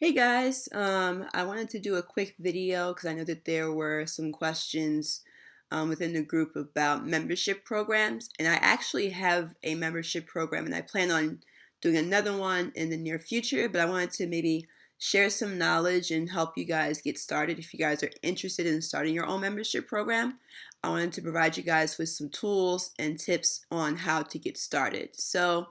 Hey guys, I wanted to do a quick video because I know that there were some questions within the group about membership programs, and I actually have a membership program, and I plan on doing another one in the near future. But I wanted to maybe share some knowledge and help you guys get started. If you guys are interested in starting your own membership program, I wanted to provide you guys with some tools and tips on how to get started. So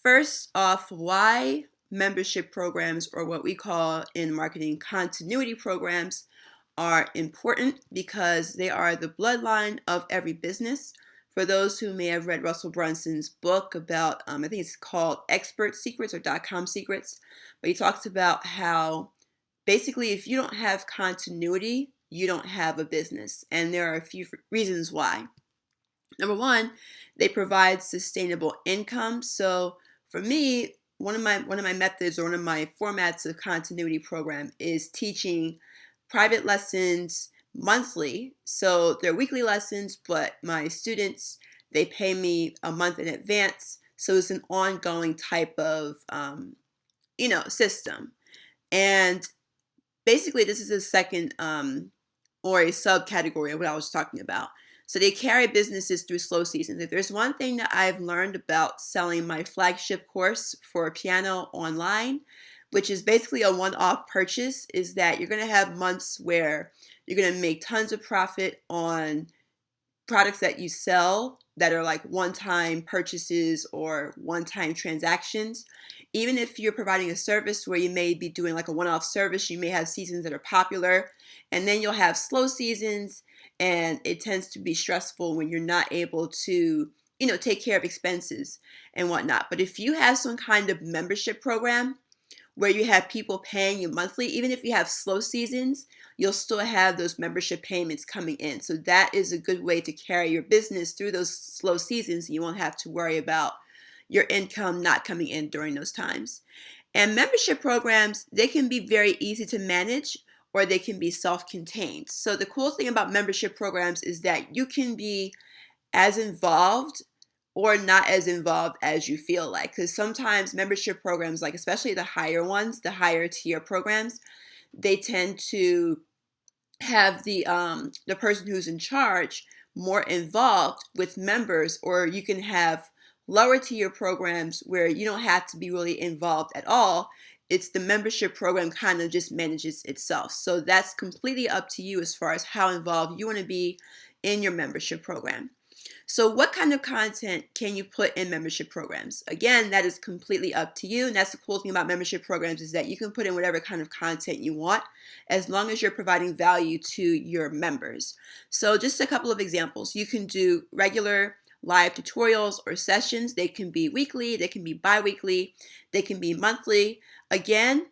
first off, why membership programs, or what we call in marketing continuity programs, are important because they are the bloodline of every business. For those who may have read Russell Brunson's book about, I think it's called Expert Secrets or .com Secrets, but he talks about how basically if you don't have continuity, you don't have a business. And there are a few reasons why. Number one, they provide sustainable income. So for me, one of my methods or one of my formats of continuity program is teaching private lessons monthly. So they're weekly lessons, but my students, they pay me a month in advance. So it's an ongoing type of system. And basically, this is a second or a subcategory of what I was talking about. So they carry businesses through slow seasons. If there's one thing that I've learned about selling my flagship course for piano online, which is basically a one-off purchase, is that you're going to have months where you're going to make tons of profit on products that you sell that are like one-time purchases or one-time transactions. Even if you're providing a service where you may be doing like a one-off service, you may have seasons that are popular, and then you'll have slow seasons, and it tends to be stressful when you're not able to, take care of expenses and whatnot. But if you have some kind of membership program where you have people paying you monthly, even if you have slow seasons, you'll still have those membership payments coming in. So that is a good way to carry your business through those slow seasons. You won't have to worry about your income not coming in during those times. And membership programs, they can be very easy to manage, or they can be self-contained. So the cool thing about membership programs is that you can be as involved or not as involved as you feel like. Because sometimes membership programs, like especially the higher ones, the higher tier programs, they tend to have the person who's in charge more involved with members, or you can have lower tier programs where you don't have to be really involved at all. It's the membership program kind of just manages itself. So that's completely up to you as far as how involved you want to be in your membership program. So what kind of content can you put in membership programs? Again, that is completely up to you. And that's the cool thing about membership programs, is that you can put in whatever kind of content you want as long as you're providing value to your members. So just a couple of examples. You can do regular live tutorials or sessions. They can be weekly, they can be bi-weekly, they can be monthly. Again,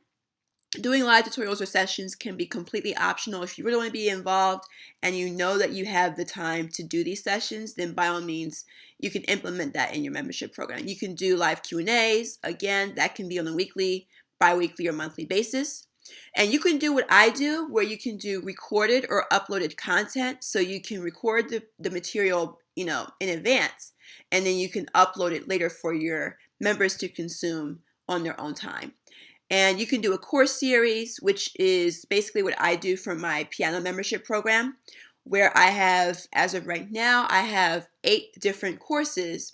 doing live tutorials or sessions can be completely optional. If you really want to be involved and you know that you have the time to do these sessions, then by all means, you can implement that in your membership program. You can do live Q&As. Again, that can be on a weekly, bi-weekly, or monthly basis. And you can do what I do, where you can do recorded or uploaded content. So you can record the material, in advance, and then you can upload it later for your members to consume on their own time. And you can do a course series, which is basically what I do for my piano membership program, where I have, as of right now, I have 8 different courses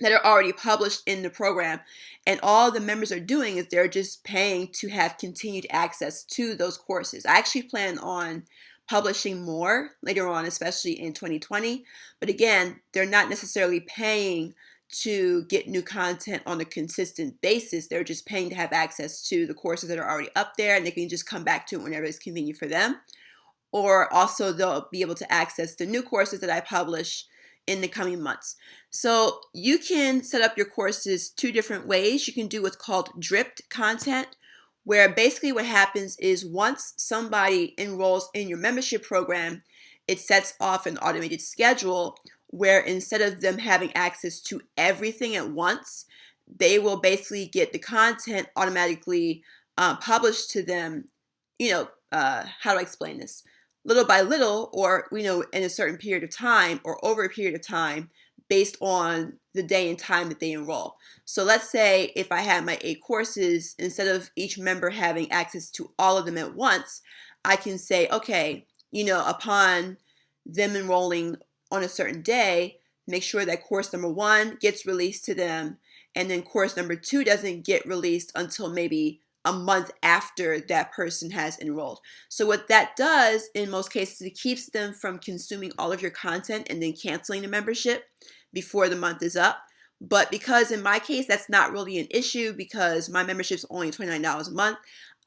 that are already published in the program. And all the members are doing is they're just paying to have continued access to those courses. I actually plan on publishing more later on, especially in 2020. But again, they're not necessarily paying to get new content on a consistent basis. They're just paying to have access to the courses that are already up there, and they can just come back to it whenever it's convenient for them. Or also they'll be able to access the new courses that I publish in the coming months. So you can set up your courses 2 different ways. You can do what's called dripped content, where basically what happens is once somebody enrolls in your membership program, it sets off an automated schedule where instead of them having access to everything at once, they will basically get the content automatically published to them, how do I explain this? Little by little, or, in a certain period of time or over a period of time, based on the day and time that they enroll. So let's say if I had my 8 courses, instead of each member having access to all of them at once, I can say, okay, upon them enrolling on a certain day, make sure that course number 1 gets released to them, and then course number 2 doesn't get released until maybe a month after that person has enrolled. So what that does in most cases, it keeps them from consuming all of your content and then canceling the membership before the month is up. But because in my case, that's not really an issue because my membership is only $29 a month,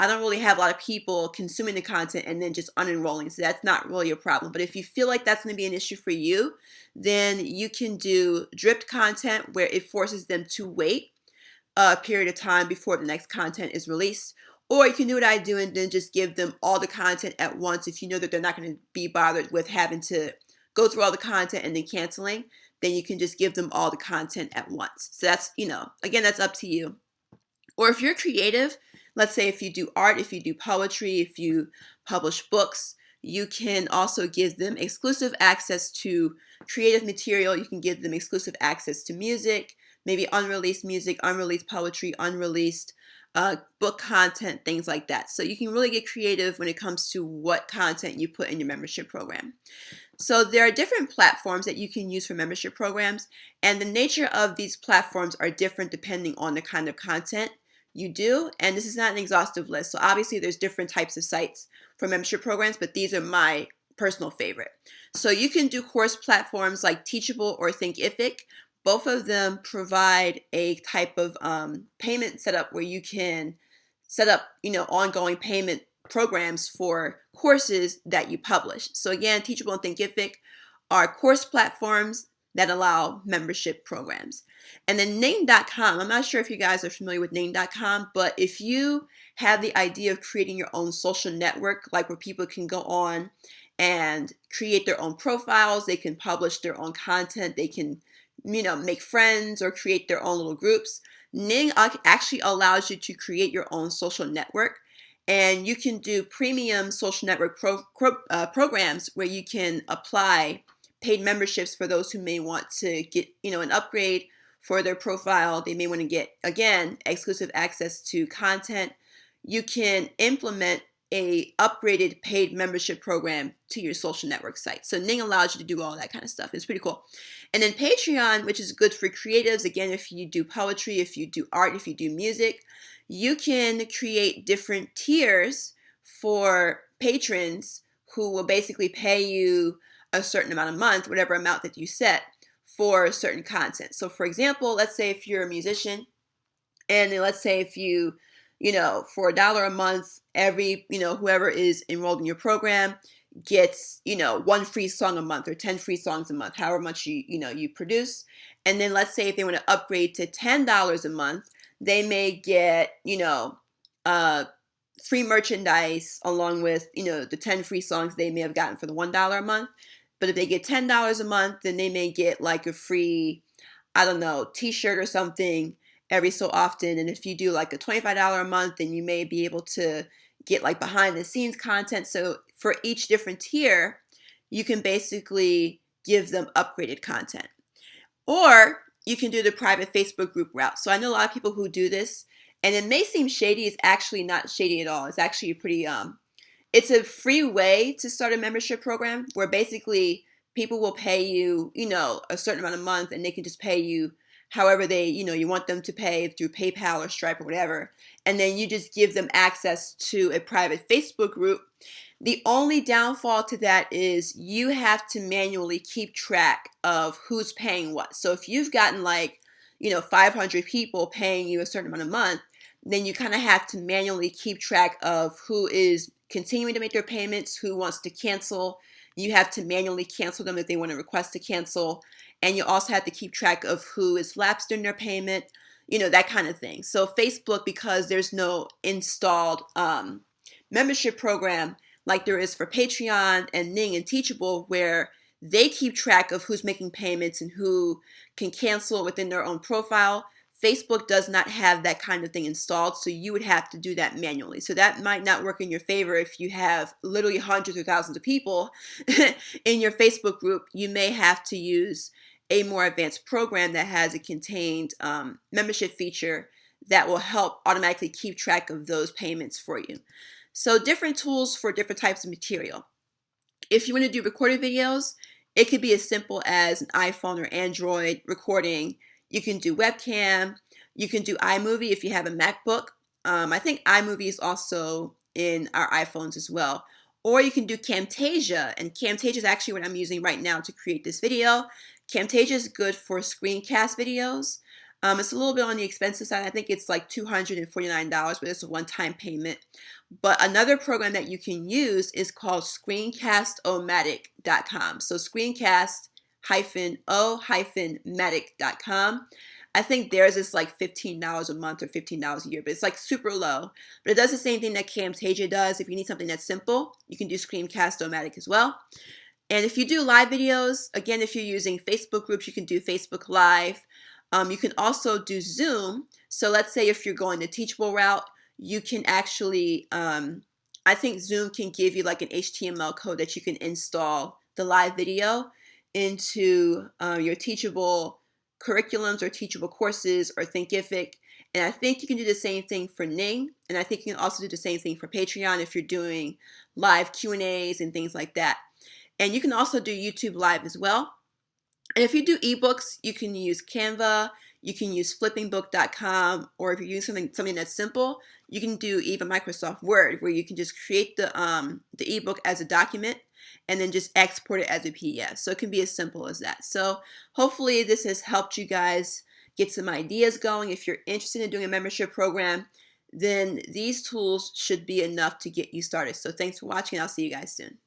I don't really have a lot of people consuming the content and then just unenrolling. So that's not really a problem. But if you feel like that's going to be an issue for you, then you can do dripped content where it forces them to wait a period of time before the next content is released. Or you can do what I do and then just give them all the content at once. If you know that they're not going to be bothered with having to go through all the content and then canceling, then you can just give them all the content at once. So that's, again, that's up to you. Or if you're creative, let's say if you do art, if you do poetry, if you publish books, you can also give them exclusive access to creative material. You can give them exclusive access to music, maybe unreleased music, unreleased poetry, unreleased book content, things like that. So you can really get creative when it comes to what content you put in your membership program. So there are different platforms that you can use for membership programs, and the nature of these platforms are different depending on the kind of content you do, and this is not an exhaustive list. So obviously there's different types of sites for membership programs, but these are my personal favorite. So you can do course platforms like Teachable or Thinkific. Both of them provide a type of payment setup where you can set up, ongoing payment programs for courses that you publish. So again, Teachable and Thinkific are course platforms that allow membership programs. And then Name.com, I'm not sure if you guys are familiar with Name.com, but if you have the idea of creating your own social network, like where people can go on and create their own profiles, they can publish their own content, they can, make friends or create their own little groups. Ning actually allows you to create your own social network, and you can do premium social network programs where you can apply paid memberships for those who may want to get, an upgrade for their profile. They may want to get, again, exclusive access to content. You can implement a upgraded paid membership program to your social network site. So Ning allows you to do all that kind of stuff. It's pretty cool. And then Patreon, which is good for creatives. Again, if you do poetry, if you do art, if you do music, you can create different tiers for patrons who will basically pay you a certain amount a month, whatever amount that you set for certain content. So for example, let's say if you're a musician, and then let's say if you, for $1 a month, every, whoever is enrolled in your program gets, 1 free song a month or 10 free songs a month, however much you produce. And then let's say if they want to upgrade to $10 a month, they may get, free merchandise along with, the 10 free songs they may have gotten for the $1 a month. But if they get $10 a month, then they may get like a free, I don't know, t-shirt or something every so often. And if you do like a $25 a month, then you may be able to get like behind the scenes content. So for each different tier, you can basically give them upgraded content. Or you can do the private Facebook group route. So I know a lot of people who do this, and it may seem shady. It's actually not shady at all. It's actually pretty, it's a free way to start a membership program where basically people will pay you, a certain amount a month, and they can just pay you however they, you want them to pay through PayPal or Stripe or whatever. And then you just give them access to a private Facebook group. The only downfall to that is you have to manually keep track of who's paying what. So if you've gotten 500 people paying you a certain amount a month, then you kind of have to manually keep track of who is continuing to make their payments, who wants to cancel. You have to manually cancel them if they want to request to cancel. And you also have to keep track of who is lapsed in their payment, that kind of thing. So Facebook, because there's no installed membership program like there is for Patreon and Ning and Teachable, where they keep track of who's making payments and who can cancel within their own profile, Facebook does not have that kind of thing installed, so you would have to do that manually. So that might not work in your favor if you have literally hundreds or thousands of people in your Facebook group. You may have to use a more advanced program that has a contained membership feature that will help automatically keep track of those payments for you. So different tools for different types of material. If you want to do recorded videos, it could be as simple as an iPhone or Android recording. You can do webcam. You can do iMovie if you have a MacBook. I think iMovie is also in our iPhones as well. Or you can do Camtasia, and Camtasia is actually what I'm using right now to create this video. Camtasia is good for screencast videos. It's a little bit on the expensive side. I think it's like $249, but it's a one-time payment. But another program that you can use is called screencast-o-matic.com. So screencast-o-matic.com. I think theirs is like $15 a month or $15 a year, but it's like super low. But it does the same thing that Camtasia does. If you need something that's simple, you can do Screencast-O-Matic as well. And if you do live videos, again, if you're using Facebook groups, you can do Facebook Live. You can also do Zoom. So let's say if you're going the Teachable route, you can actually, I think Zoom can give you like an HTML code that you can install the live video into your Teachable curriculums or Teachable courses or Thinkific. And I think you can do the same thing for Ning. And I think you can also do the same thing for Patreon if you're doing live Q&As and things like that. And you can also do YouTube Live as well. And if you do ebooks, you can use Canva, you can use flippingbook.com, or if you're using something that's simple, you can do even Microsoft Word, where you can just create the ebook as a document and then just export it as a PDF. So it can be as simple as that. So hopefully this has helped you guys get some ideas going. If you're interested in doing a membership program, then these tools should be enough to get you started. So thanks for watching. I'll see you guys soon.